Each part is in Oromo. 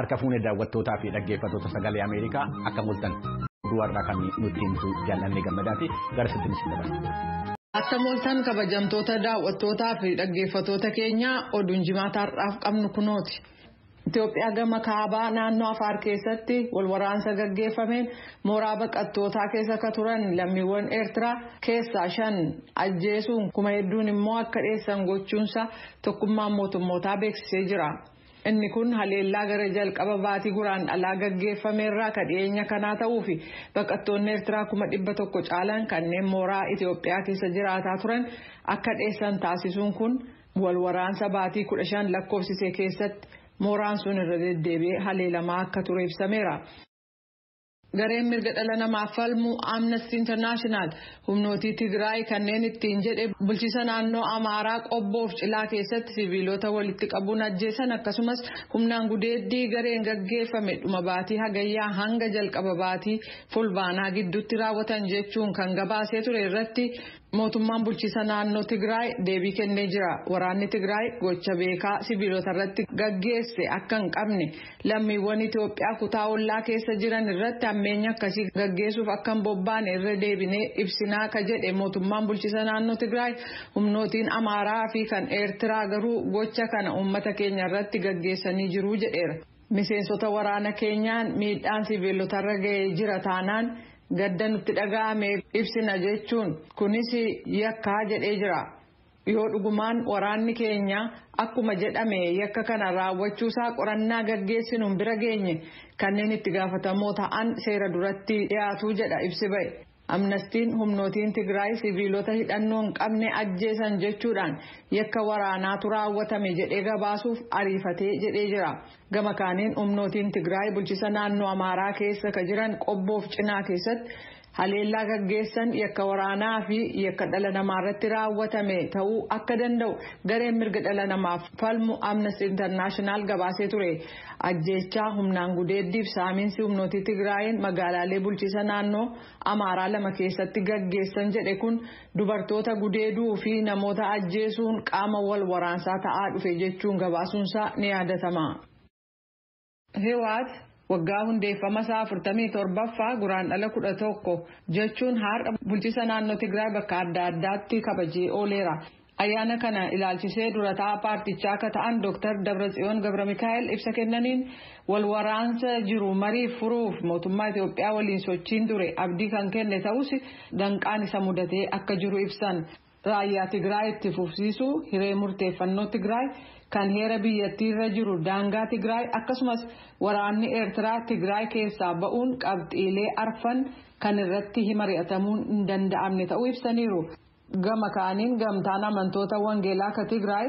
Harka fuunee daawwattootaa fi dhaggeeffattoota sagalee Ameerikaa akka mul'atan duwwaarraa kan nuti himtu jaallanne gammadaa fi gara sittinis dabarsa. Akka mul'atan kabajamtoota daawwattootaa fi dhaggeeffattoota keenya oduun jimaataarraaf qabnu kunooti. Itoophiyaa gama kaabaa naannoo Afaar keessatti walwaraansa gaggeeffameen mooraa baqattootaa keessa ka turan lammiiwwan Eertiraa keessaa 5 ajjeesuun kuma hedduun immoo akka dheessan gochuunsa tokkummaan mootummootaa beeksisee jira. Inni kun haleellaa gara jalqaba baatii guraandhalaa gaggeeffameerraa ka dhiyeenya kanaa ta'uu fi baqattoonni Eertiraa 100 caalan kanneen mooraa Itoophiyaa keessa jiraataa turan akka dheessan taasisuun kun walwaraansa baatii 15 lakkoofsise keessatti mooraan sun irra deddeebi'ee haleelamaa akka ture ibsameera. Gareen mirga dhala namaaf falmu Amnesty International humnootii Tigraay kanneen ittiin jedhe bulchiisa naannoo Amaaraa qobboof cilaa keessatti siviilota walitti qabuun ajjeesan akkasumas humnaan gudeeddii gareen gaggeeffame dhuma baatii hagayyaa hanga jalqaba baatii fulbaanaa gidduutti raawwatan jechuun kan gabaasee ture irratti mootummaan bulchiisa naannoo Tigraay deebii kennee jira. Waraanni Tigraay gocha beekaa siviilota irratti gaggeesse akka hin qabne lammiiwwan Itoophiyaa kutaa ollaa keessa jiran irratti ammeenya akkasii gaggeessuuf akka hin bobbaane irra deebinee ibsinaa ka jedhe mootummaan bulchiisa naannoo Tigraay humnootiin Amaaraa fi kan Eertiraa garuu gocha kana uummata keenya irratti gaggeessanii jiru jedheera. Miseensota waraana keenyaan miidhaan siviilotarra ga'ee jira taanaan gadda nutti dhaga'ame ibsina jechuun kunis yakkaa jedhee jira. Yoo dhugumaan waraanni keenya akkuma jedhame yakka kana raawwachuusaa qorannaa gaggeessinuun bira geenye kanneen itti gaafatamoo ta'an seera duratti dhiyaatu jedha ibsi ba'e. Amnestiin humnootiin Tigraay siviilota hidhannoo hin qabne ajjeesan jechuudhaan yakka waraanaatu raawwatame jedhee gabaasuuf ariifatee jedhee jira. Gama kaaniin humnootiin Tigraay bulchiisa naannoo Amaaraa keessa ka jiran qobboof cinaa keessatti haleellaa gaggeessan yakka waraanaa fi yakka dhala namaa irratti raawwatame ta'uu akka danda'u gareen mirga dhala namaaf falmu Amnesty International gabaasee ture. Ajjeechaa humnaan gudeeddiif saamiinsi humnootii Tigraayin magaalaalee bulchiisa naannoo Amaaraa 2 keessatti gaggeessan jedhe kun dubartoota gudeeduu fi namoota ajjeesuun qaama wal waraansaa ta'aa dhufe jechuun gabaasuunsaa ni yaadatama. Hewaat waggaa hundeeffama isaa 47ffaa guraandhala 11 jechuun har'a bulchiisa naannoo Tigraay bakka adda addaatti kabajee ooleera. Ayyaana kana ilaalchisee durataa paartichaa akka ta'an Dr. Dabratsiyoon Gabramikaa'el ibsa kennaniin wal waraansa jiru mariif furuuf mootummaa Itoophiyaa waliin sochiin ture abdii kan kenne ta'us danqaan isa mudatee akka jiru ibsan. Raayyaa Tigraay itti fufsiisuu hiree murteeffannoo Tigraay kan heera biyyattiirra jiru daangaa Tigraay akkasumas waraanni Eertiraa Tigraay keessaa ba'uun qabxiilee arfan kan irratti mari'atamuun hin danda'amne ta'uu ibsaniiru. Gama kaaniin gamtaan amantoota wangeelaa ka Tigraay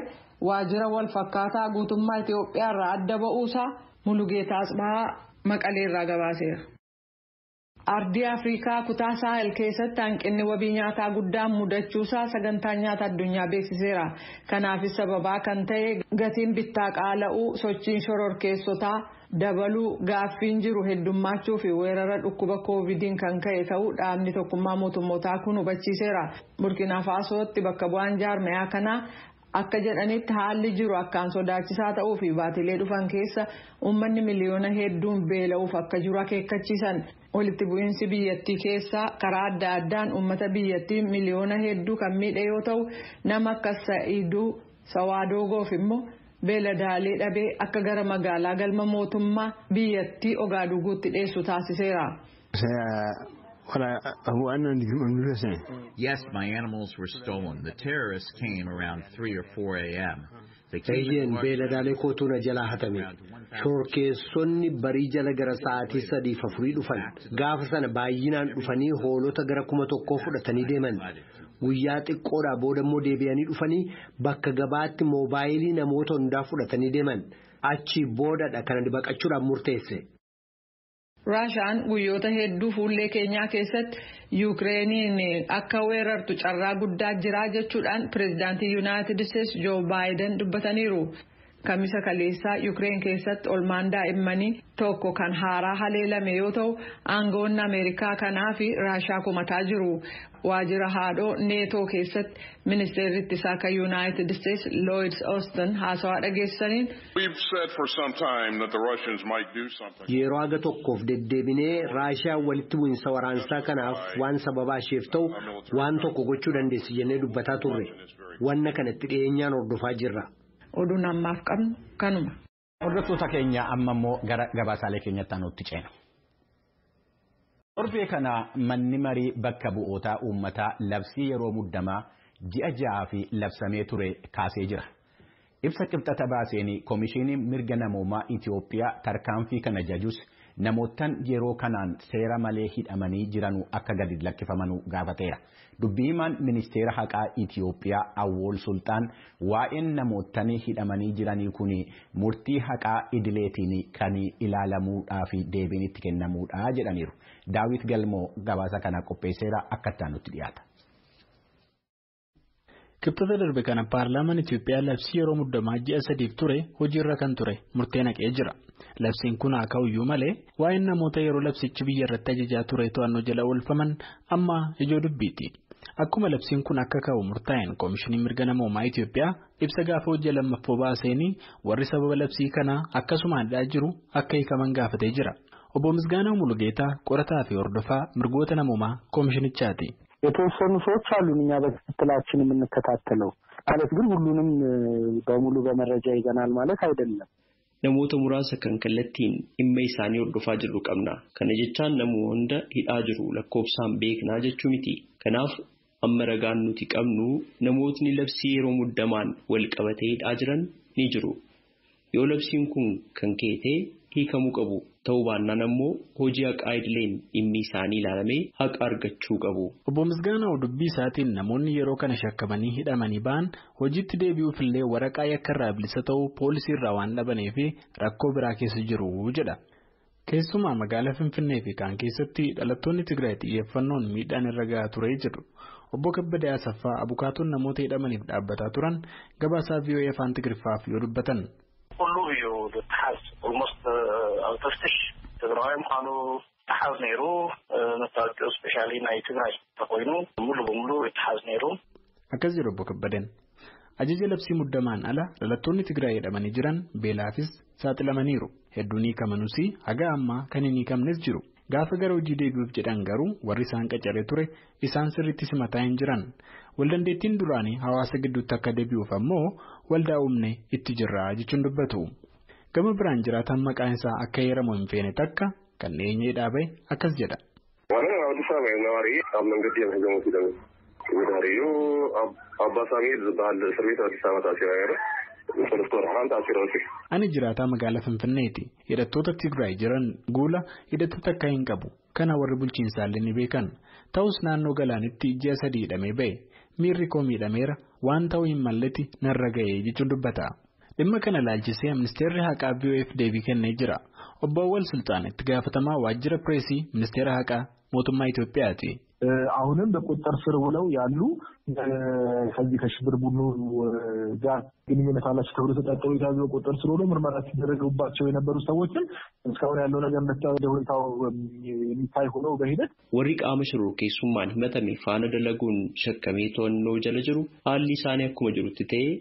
waajjira wal fakkaataa guutummaa Itoophiyaa irraa adda ba'uusaa Mulugeetaa Asbahaa Maqaleerraa gabaaseera. Ardii Afrikaa kutaa Saahel keessatti hanqinni wabii nyaataa guddaan mudachuusaa sagantaa nyaata addunyaa beeksiseera. Kanaafis sababaa kan ta'e gatiin bittaa qaala'uu sochiin shororkeessotaa dabaluu gaaffiin jiru heddummachuu fi weerara dhukkuba koovidiin kan ka'e ta'uu dhaabni tokkummaa mootummootaa kun hubachiiseera. Burkina Faasootti bakka bu'aan jaarmayaa kanaa akka jedhanitti haalli jiru akkaan sodaachisaa ta'uu fi baatilee dhufan keessa uummanni miliyoona hedduun beela'uuf akka jiru akeekkachiisan. Walitti bu'iinsi biyyattii keessaa karaa adda addaan uummata biyyattii miliyoona hedduu kan miidhe yoo ta'u nama akka Sa'iiduu Sawaadogoof immoo beeladaalee dhabee akka gara magaalaa galma mootummaa biyyattii Ogaaduguutti dheessu taasiseera. Yes, my animals were stolen. The terrorists came around 3 or 4 a.m. Eeyyeen beeladaalee kootu na jalaa hatame. Shororkeessonni barii jala gara sa'aatii 3-4 dhufan. Gaafa sana baay'inaan dhufanii hoolota gara 1,000 fudhatanii deeman. Guyyaa xiqqoodhaa booda immoo deebi'anii dhufanii bakka gabaatti moobaayilii namoota hundaa fudhatanii deeman. Achi boodadha kan baqachuudhaan murteesse. Raashaan guyyoota hedduu fuullee keenyaa keessatti Yukireeniin akka weerartu carraa guddaa jira jechuudhaan pireezidaantii Yuunaayitid Isteetsi Joo Baayiden dubbataniiru. Kamisa kaleessaa Ukraine keessatti olmaan daa'immanii tokko kan haaraa haleelame yoo ta'u aangoonni Ameerikaa kanaa fi Raashaa kumataa jiru. Waajjira haadhoo neetoo keessatti ministeerri ittisaa kan United States Lloyd Austin haasawaa dhageessaniin yeroo aga tokkoof deddeebinee Raashaan walitti bu'insa waraansaa kanaaf waan sababaa isheef ta'u waan tokko gochuu dandeessi jennee dubbataa turre. Wanna kanatti dhiyeenyaan hordofaa jirra. Oduun ammaaf qabnu kanuma. Hordoftoota keenya amma immoo gara gabaasaalee keenyatti aanutti ceena. Torbee kana manni marii bakka bu'ootaa uummataa labsii yeroo muddamaa ji'a 6 labsamee ture kaasee jira. Ibsa qibxata baaseen Komishiiniin Mirga Namoomaa Itiyoophiyaa tarkaanfii kana jajus namootaan yeroo kanaan seera malee hidhamanii jiranuu akka gadi lakkifamanuu gaafateera. Dubbii himaan ministeera haqaa Itiyoophiyaa Awwol Sultaan waa'een namootaan hidhamanii jiranii kun murtii haqaa idileetiin kan ilaalamuudhaa fi deebiin itti kennamuudha jedhaniiru. Daawit Galmoo gabaasa kana qopheesseera akka itti dhiyaata. Kibxata darbe kana paarlaamaan Itiyoophiyaa labsii yeroo muddamaa ji'a 3 ture hojiirra kan ture murtee naqee jira. Labsiin kun haa ka'uyyuu malee waa'een namoota yeroo labsichi biyya irratti ajajaa ture to'annoo jala oolfaman amma ijoo dubbiiti. Akkuma labsiin kun akka ka'u murtaa'een Komishinii Mirga Namoomaa Itiyoophiyaa ibsa gaafa hojii lammaffoo baaseenii warri sababa labsii kanaa akkasumaan hidhaa jiru akka hiikaman gaafatee jira. Obbo Misgaanaa Mulugeetaa qorataa fi hordofaa mirgoota namoomaa komishinichaati. የተወሰኑ ሰዎች አሉ እኛ በክትትላችን የምንከታተለው ማለት ግን ሁሉንም በሙሉ በመረጃ ይዘናል ማለት አይደለም namoota muraasa kan kallattiin dhimma isaanii hordofaa jirru qabna kana jechaan namuu hunda hidhaa jiru lakkoofsaan beeknaa jechuu miti kanaaf amma ragaan nuti qabnu namootni labsii yeroo muddamaan wal qabatee hidhaa jiran ni jiru yoo labsiin kun kan keetee hiikamuu qabu ta'uu baannaan ammoo hojii haqaa idileen dhimmi isaanii ilaalamee haqa argachuu qabu. Obbo Misgaanaa dubbii isaatiin namoonni yeroo kana shakkamanii hidhamanii ba'an hojiitti deebi'uuf illee waraqaa yakkarraa bilisa ta'uu poolisii irraa waan dhabaneef rakkoo biraa keessa jiru jedha. Keessumaa magaalaa Finfinnee fi kaan keessatti dhalattoonni Tigraay xiyyeeffannoon miidhaan irra gahaa ture jedhu. Obbo Kabbadee Asaffaa abukaatoon namoota hidhamaniif dhaabbataa turan gabaasaa VOA afaan Tigiriffaaf yoo dubbatan. كله يتحاز almost أوتفتش تدرهم قالوا تحاز نيرو نتاجو سبيشالي ناي تدري تقوينو مولو بمولو يتحاز نيرو. أكذب ربك بدن. أجهزة لبسي مدمان على للتوني تجري دمني جران بلافس ساتل منيرو هدوني كمنوسي هجا أما كنني كم نسجرو. Gaafa gara hojii deebi'uuf jedhan garuu warri isaan qacaree ture isaan sirriitti simataa hin jiran. Waldandeettiin duraanii hawaasa gidduutti akka deebi'uuf ammoo waldaa uumne itti jirra jechuun dubbatu. Gama biraan jiraatan maqaan isaa akka heeramu hin feene takka kan eenyee dhaabee akkas jedha. Ani jiraataa magaalaa Finfinneeti. Hidhattoota Tigraay jiran guula hidhata takka hin qabu. Kana warri bulchiinsaallee ni beekan. Ta'us naannoo galaanitti ji'a 3 hidhamee ba'e. Miirri koo miidhameera waan ta'uu hin malletti narra ga'ee jechuun dubbata. Dhimma kana laalchisee ministeerri haqaa BOF deebii kennee jira. Obbo Awwal Sultaan itti gaafatamaa waajjira pireesii ministeera haqaa mootummaa Itoophiyaati. አሁንም በቁጥጥር ስር ውለው ያሉ ከዚህ ከሽብር ቡድኑ ጋር ግንኙነት አላቸው ተብሎ ተጠርጥረው የተያዙ በቁጥጥር ስር ውለው ምርመራ ሲደረግባቸው የነበሩ ሰዎችን እስካሁን ያለው ነገር እንደታወቀው የሚታይ ሆኖ በሂደት warri qaama shororkeessummaan himatame faana dalaguun shakkamee to'annoo jala jiru haalli isaanii akkuma jirutti ta'ee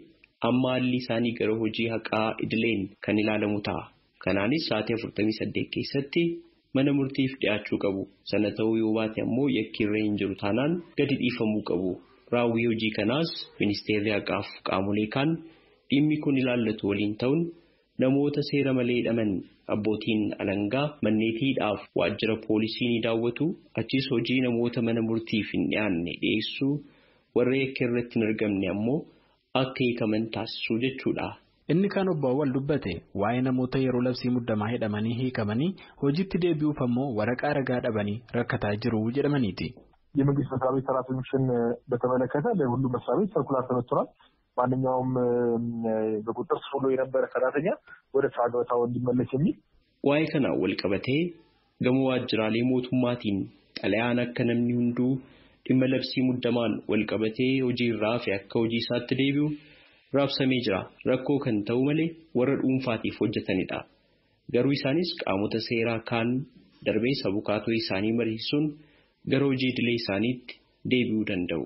amma haalli isaanii gara hojii haqaa idileen kan ilaalamu ta'a. Kanaanis sa'aatii 48 keessatti mana murtiif dhiyaachuu qabu. Sana ta'uu yoo baate ammoo yakkirree hin jiru taanaan gadi dhiifamuu qabu. Raawwii hojii kanaas ministeerri haqaaf qaamolee kaan dhimmi kun ilaallatu waliin ta'uun namoota seera malee hidhaman abbootiin alangaa manneetiidhaaf waajjira poolisii ni daawwatu. Achis hojii namoota mana murtiif hin dhiyaanne dhiyeessuu warra yakkirratti hin argamne ammoo akka hiikaman taasisuu jechuudha. Inni kan obbo Awwal dubbate waa'ee namoota yeroo labsii muddamaa hidhamanii hiikamanii hojiitti deebi'uuf ammoo waraqaa ragaa dhabanii rakkataa jiru jedhamaniiti. የመንግስት መስሪያ ቤት ሰራተኞችን በተመለከተ ለሁሉም መስሪያ ቤት ሰርኩላር ተበትኗል። ማንኛውም በቁጥጥር ስር ውሎ የነበረ ሰራተኛ ወደ ስራ ገበታው እንዲመለስ የሚል waa'ee kana wal qabatee gama waajjiraalee mootummaatiin xalayaan akka namni hunduu dhimma labsii muddamaan wal qabatee hojii irraa fi akka hojii isaatti deebi'u raabsamee jira. Rakkoo kan ta'u malee warra dhuunfaatiif hojjetanidha. Garuu isaanis qaamota seeraa kaan darbee abukaatoo isaanii mariisuun gara hojii idilee isaaniitti deebi'uu danda'u.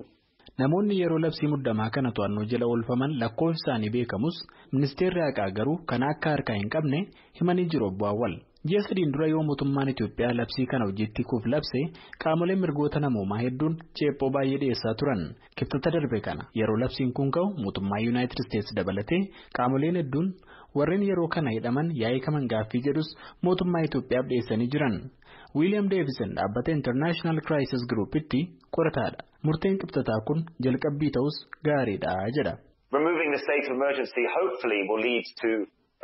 Namoonni yeroo labsii muddamaa kana to'annoo jala oolfaman lakkoofsi isaanii beekamus ministeerri haqaa garuu kan akka harkaa hin qabne himanii jiru obbo Awwal. Ji'a 3 dura yoo mootummaan Itoophiyaa labsii kana hojiitti kuuf labse qaamoleen mirgoota namoomaa hedduun ceephoo baay'ee dhiyeessaa turan. Kibxata darbe kana yeroo labsiin kun ka'u mootummaa Yuunaayitid Isteetsi dabalatee qaamoleen hedduun warreen yeroo kana hidhaman yaa'ikaman gaaffii jedhus mootummaa Itoophiyaaf dhiyeessanii jiran. William Davison dhaabbata International Crisis Group'tti qorataadha. Murteen kibxataa kun jalqabbii ta'us gaariidha jedha. Removing the state of emergency hopefully will lead to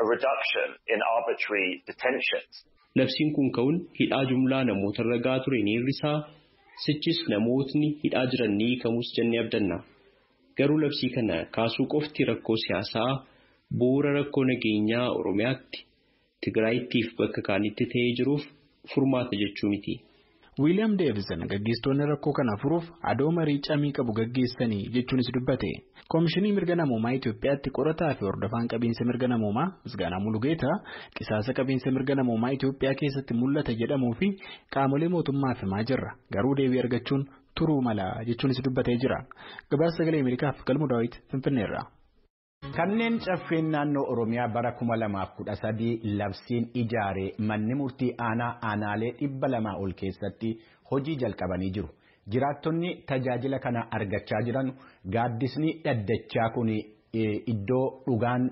a reduction in arbitrary detentions. Labsiin kun ka'uun hidhaa jumlaa namoota irra gahaa ture ni hir'isaa, sichis namootni hidhaa jiran ni hiikamus jennee abdanna. Garuu labsii kana kaasuu qofti rakkoo siyaasaa bu'uura rakkoo nageenyaa Oromiyaatti, Tigraayittiif bakka kaanitti ta'ee jiruuf furmaata jechuu miti. William Davison gaggeessitoonni rakkoo kana furuuf adoo marii camii qabu gaggeessanii jechuunis dubbate. Koomishinii mirga namoomaa Itoophiyaatti qorataa fi hordofaan qabiinsa mirga namoomaa Misgaanaa Mulugeetaa qisaasa qabiinsa mirga namoomaa Itoophiyaa keessatti mul'ata jedhamuu fi qaamolee mootummaaf himaa jirra. Garuu deebii argachuun turuu mala jechuunis dubbatee jira. Gabaasa Sagalee Ameerikaaf Galmuu Daawit Finfinneerraa. Kanneen caffeen naannoo Oromiyaa bara 2013 labsiin ijaaree manni murtii aanaalee 200 ol keessatti hojii jalqabanii jiru. Jiraattonni tajaajila kana argachaa jiran gaaddisni dhaddachaa kun iddoo dhugaan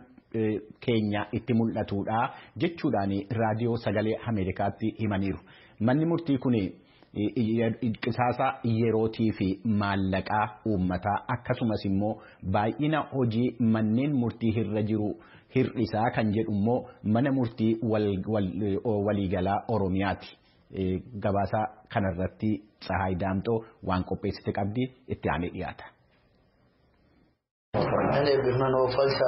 keenya itti mul'atudha jechuudhaan raadiyoo Sagalee Ameerikaatti himaniiru. Manni murtii kun qisaasa yerootii fi maallaqaa uummataa akkasumas immoo baay'ina hojii manneen murtii irra jiru hir'isaa kan jedhu immoo mana murtii waliigalaa Oromiyaati. Gabaasa kanarratti Tsahaay Daamxoo waan qopheessite qabdi itti aanee dhiyaata. Ane bifna no falsa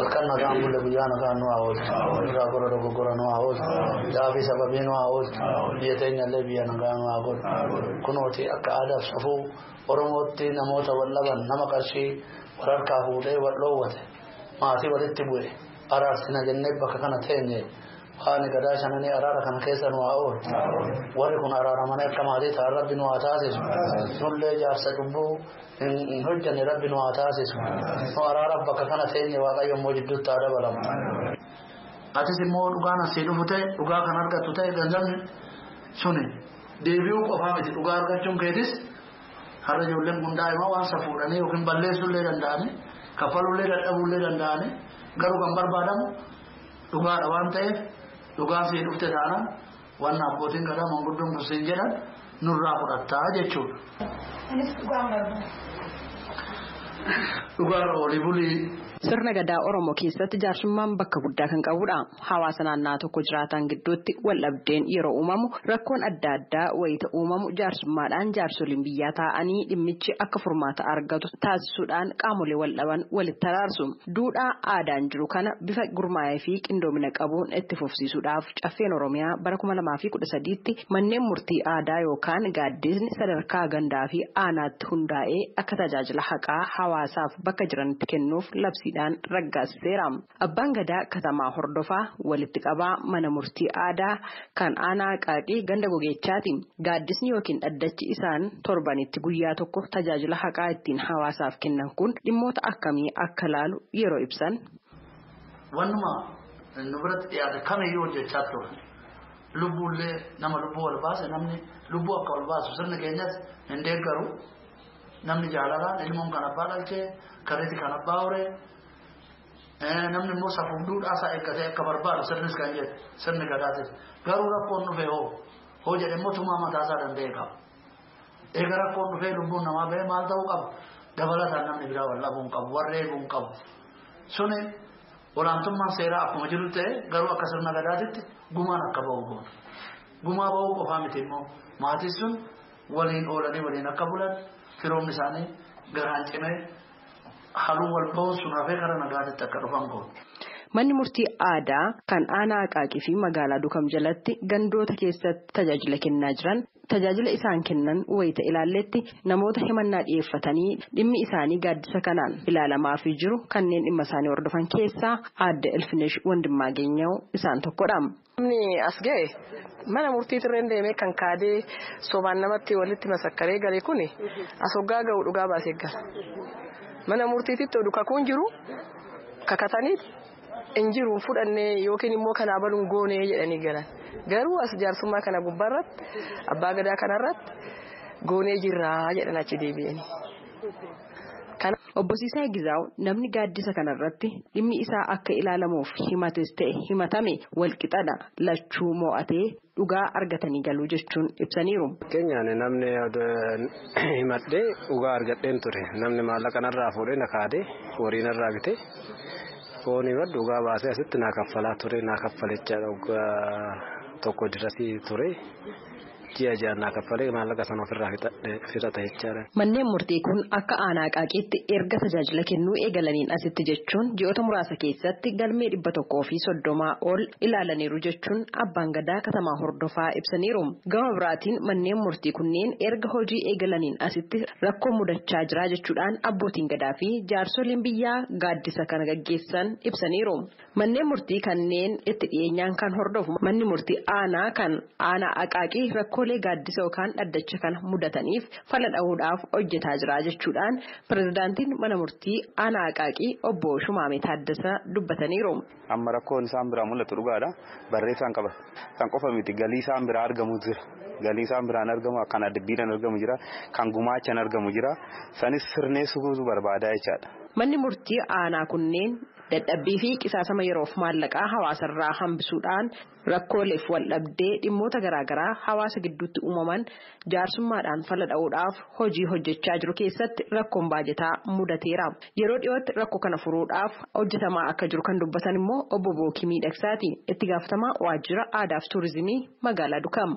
alkan nagaan bulle guyyaana kaan nu haawwatu irraa gora dogoggora nu haawwatu gaafi sababii nu haawwatu biyya teenya illee biyya nagaa nu haawwatu kunooti akka aadaaf safuu Oromootti namoota wallaban nama qarshii wal harkaa fuudhee wal dhoowwate maatii walitti bu'e araarsina jennee bakka kana teenye waan gadaa shananii araara kana keessa nu haawwatu warri kun araaramanii akka maatii ta'an rabbi nu haa taasisu nullee jaarsa cubbuu in hojjanne rabbi nu haa taasisu nu araara bakka kana teenye waaqayyo immoo jidduutti haa dabalamu. Atis immoo dhugaan asii dhufu ta'e dhugaa kan argattu ta'e ganzabni suni deebi'uu qofaa miti dhugaa argachuun keetis har'a ijoolleen kun daa'ima waan safuudhanii yookiin balleessuullee danda'anii kaffaluullee dadhabuullee danda'anii garuu kan barbaadamu dhugaadha waan ta'eef dhugaa asii dhufte taanaan waan abbootiin gadaa manguddoon Musliin jedhan nurraa fudhattaa jechuudha. Dhugaa olii bulii. Sirna gadaa Oromoo keessatti jaarsummaan bakka guddaa kan qabudha. Hawaasa naannoo tokko jiraatan gidduutti wal dhabdeen yeroo uumamu rakkoon adda addaa wayita uumamu jaarsummaadhaan jaarsoliin biyyaa taa'anii dhimmichi akka furmaata argatu taasisuudhaan qaamolee wal dhaban walitti araarsu. Duudhaa aadaan jiru kana bifa gurmaa'ee fi qindoomina qabuun itti fufsiisuudhaaf caffeen Oromiyaa bara 2013tti manneen murtii aadaa yookaan gaaddisni sadarkaa gandaa fi aanaatti hundaa'ee akka tajaajila haqaa hawaasaaf bakka jiranitti kennuuf labsiidhaan raggaasiseera. Abbaan gadaa katamaa hordofaa walitti qabaa mana murtii aadaa kan aanaa qaaqii ganda gogeechaati. Gaaddisni yookiin dhaddachi isaan torbanitti guyyaa tokko tajaajila haqaa ittiin hawaasaaf kennan kun dhimmoota akkamii akka laalu yeroo ibsan. Wannuma nu biratti dhiyaate kamiyyuu hojjechaa ture. Lubbuullee nama lubbuu wal baase namni lubbuu akka wal baasu sirni keenyas hin deeggaru. Namni jaalalaan ilmoon kan abbaa dhalchee karreeti kan abbaa horee namni immoo safuuf duudhaasaa eeggatee akka barbaadu sirnis kan jedhu sirni gadaatis garuu rakkoon dhufee hoo jedhe mootummaa mataasaa danda'e qaba. Eega rakkoon dhufee lubbuun namaa ba'ee maal ta'uu qaba dabalataan namni biraa wal dhabuun qabu warra eeguun qabu suni olaantummaan seeraa akkuma jiru ta'e garuu akka sirna gadaatitti gumaan akka ba'u goona. Gumaa ba'uu qofaa miti immoo maatiin sun waliin oolanii waliin akka bulan firoomni isaanii garaan cimee haluu wal ba'uun sun hafee karaa nagaatitti akka dhufan goona. Manni murtii aadaa kan aanaa Aqaaqii fi magaalaa Dukam jalatti gandoota keessatti tajaajila kennaa jiran tajaajila isaan kennan wayita ilaalletti namoota himannaa dhiyeeffatanii dhimmi isaanii gaaddisa kanaan ilaalamaa fi jiru kanneen dhimma isaanii hordofan keessaa aadde Elfinesh Wandimmaageenyaw isaan tokkodha. Namni as ga'e mana murtiitirreen deemee kan kaadee sobaan namatti walitti masakkaree galee kuni as hoggaa ga'u dhugaa baasee gala. Mana murtiititti oduu kakuun jiru kakatanii injiruun fudhannee yookiin immoo kanaa baluun goonee jedhanii galan. Garuu as jaarsummaa kana gubbaarratti abbaa gadaa kanarratti goonee jirraa jedhan achi deebi'anii. Obbo Siisaa Gizaaw namni gaaddisa kanarratti dhimmi isaa akka ilaalamuuf himates ta'e himatame walqixadha lachuu mo'atee dhugaa argatanii galuu jechuun ibsaniiru. Keenyaan namni himadhee dhugaa argadheen ture namni maallaqa narraa fuudhee na kaadee horii narraa bitee foonii baddu dhugaa baasee asitti naa kaffalaa ture naa kaffalicha tokko dirasii ture. Ji'a jaannaa kaffalee maallaqa sana ofirraa fixate jechaadha. Manneen murtii kun akka aanaa Aqaaqiitti erga tajaajila kennuu eegalaniin asitti jechuun ji'oota muraasa keessatti galmee 130 ol ilaalaniiru jechuun abbaan gadaa katamaa hordofaa ibsaniiru. Gama biraatiin manneen murtii kunneen erga hojii eegalaniin asitti rakkoo mudachaa jira jechuudhaan abbootiin gadaa fi jaarsoliin biyyaa gaaddisa kana gaggeessan ibsaniiru. Manneen murtii kanneen itti dhiyeenyaan kan hordofu manni murtii aanaa kan aanaa Aqaaqii rakkoo gaaddisa yookaan dhaddacha kana mudataniif fala dhahuudhaaf hojjetaa jira jechuudhaan pirezidaantiin mana murtii aanaa Aqaaqii obbo Shumaamee Taaddasaa dubbataniiru. Amma rakkoon isaan biraa mul'atu dhugaadha. Barreessaan qaba. Kan qofa miti galii isaan biraa argamu jira. Galii isaan biraan argamu kan adabbiidhaan argamu jira. Kan gumaachaan argamu jira. Sanis sirneessuu barbaada jechaadha. Manni murtii aanaa kunneen dadhabbii fi qisaasama yeroof maallaqaa hawaasarraa hambisuudhaan rakkooleef waldhabdee dhimmoota garaagaraa hawaasa gidduutti uumaman jaarsummaadhaan fala dha'uudhaaf hojii hojjechaa jiru keessatti rakkoon baajetaa mudateera. Yeroo dhiyootti rakkoo kana furuudhaaf hojjetamaa akka jiru kan dubbatan immoo obbo Bookii Miidhagsaati. Itti gaafatamaa waajjira aadaa fi tuurizimii magaalaa Dukam.